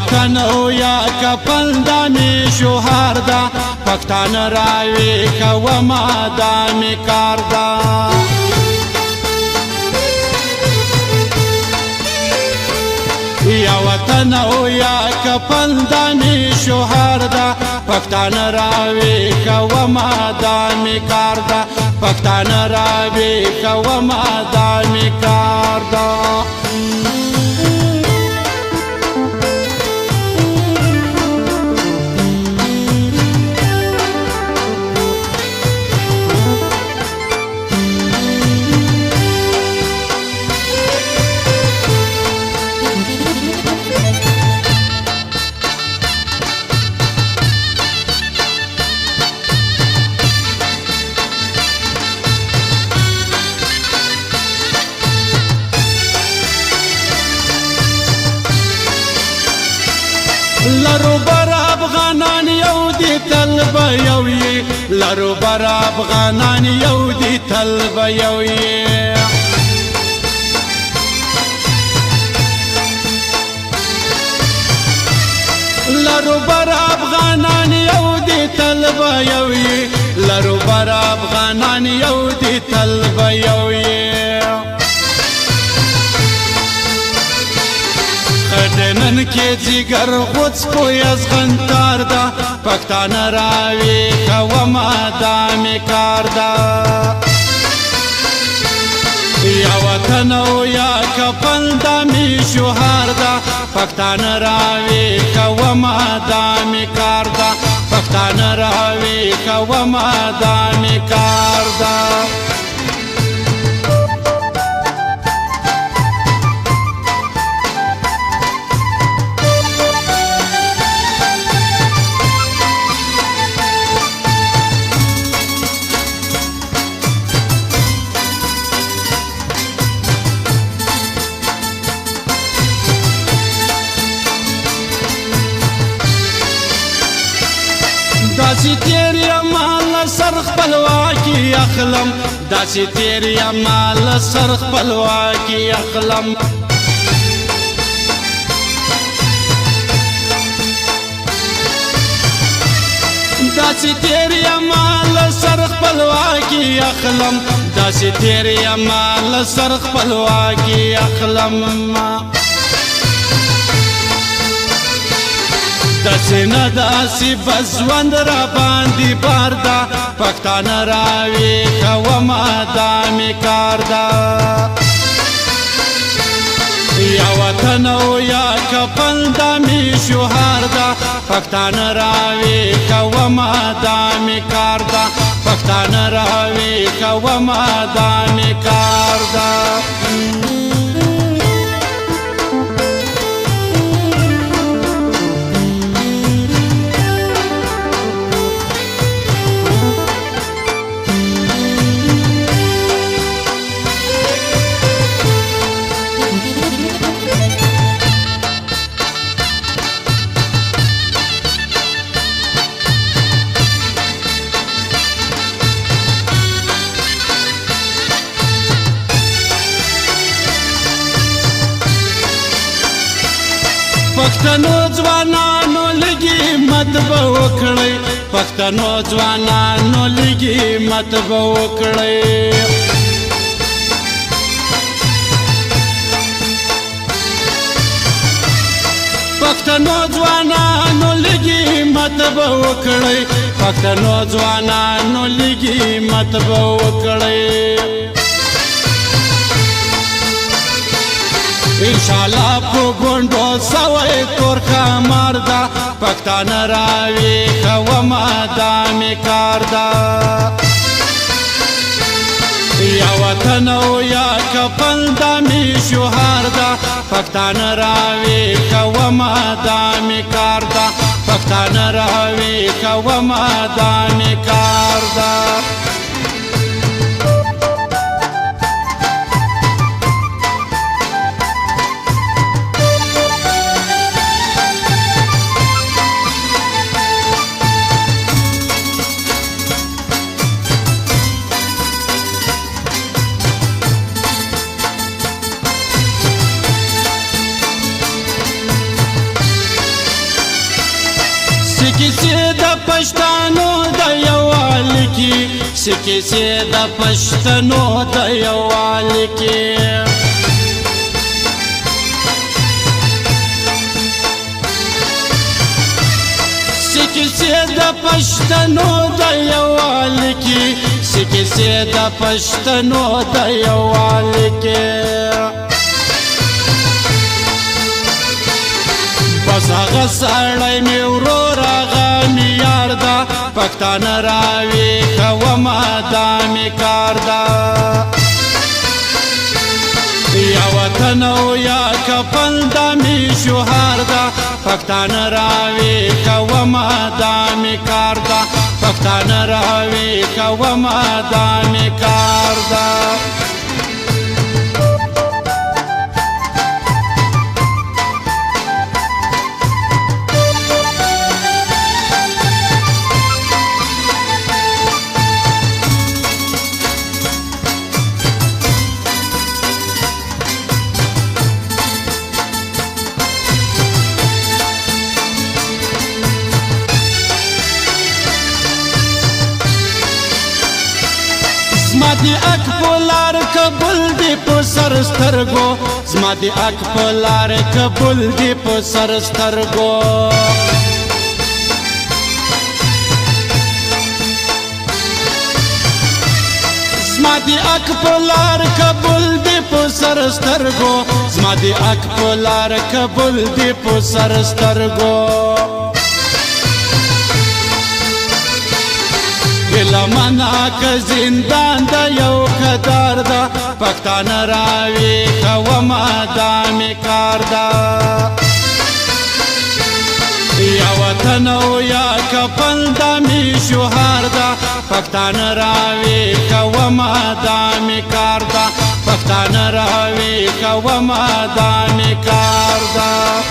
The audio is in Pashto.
وطن او یا کفن دا می شوهر دا پښتانه راوي کوما دا می کار دا یا وطن او یا کفن دا می شوهر دا پښتانه راوي کوما دا می کار دا پښتانه راوي کوما دا می کار دا لرو بر افغانان یو دی طلب یو یې لرو بر افغانان یو دی طلب یو یې لرو بر افغانان یو دی طلب یو یې لرو بر افغانان یو دی طلب یو یې نن کې جګر غوڅ کوی از غنتار دا پښتانه راوي کوما دا می کار دا یا وطن او یا کفن دا می شوهر دا پښتانه راوي کوما دا می کار دا پښتانه راوي کوما دا می کار دا داسې تیر یم له سر خپلواکي اخلم داسې تیر یم له سر خپلواکي اخلم داسې تیر یم له سر خپلواکي اخلم داسې تیر یم له سر خپلواکي اخلم داسې نه داسې بزوند را باندې بار دا پښتانه راوي کوما دا می کار دا یا وطن او یا کفن دا می شوهر دا پښتانه راوي کوما دا می کار دا پښتانه راوي کوما دا می کار دا پښتنو ځوانانو لګي مت به وکړي پښتنو ځوانانو لګي مت به وکړي پښتنو ځوانانو لګي مت به وکړي پښتنو ځوانانو لګي مت به وکړي انشاءالله په ګوندو سوی تور کمر دا پښتانه راوي کوما دا می کار دا یا وطن او یا کفن دا می شوهر دا پښتانه راوي کوما دا می کار دا پښتانه راوي کوما دا می کار دا پښتانو د یووالي کې سکیسې د پښتنو د یووالي کې سکیسې د پښتنو د یووالي کې سکیسې د پښتنو د یووالي کې بس هغه سړی مې ورور هغه مې یار ده پښتانه راویښومه دا مې کار ده یا وطن او یا کفن دا مې شوهار ده پښتانه راویښومه دا مې کار ده پښتانه راویښومه دا مې کار ده زما دی اک پولار کبل دی په سر سترګو زما دی اک پولار کبل دی په سر سترګو زما دی اک پولار کبل دی په سر سترګو زما دی اک پولار کبل دی په سر سترګو لمنا که زندان دا یو قدر دا پښتانه راویښومه دا مې کار ده یا وطن او یا کفن دا مې شوهار ده پښتانه راویښومه دا مې کار ده پښتانه راویښومه دا مې کار ده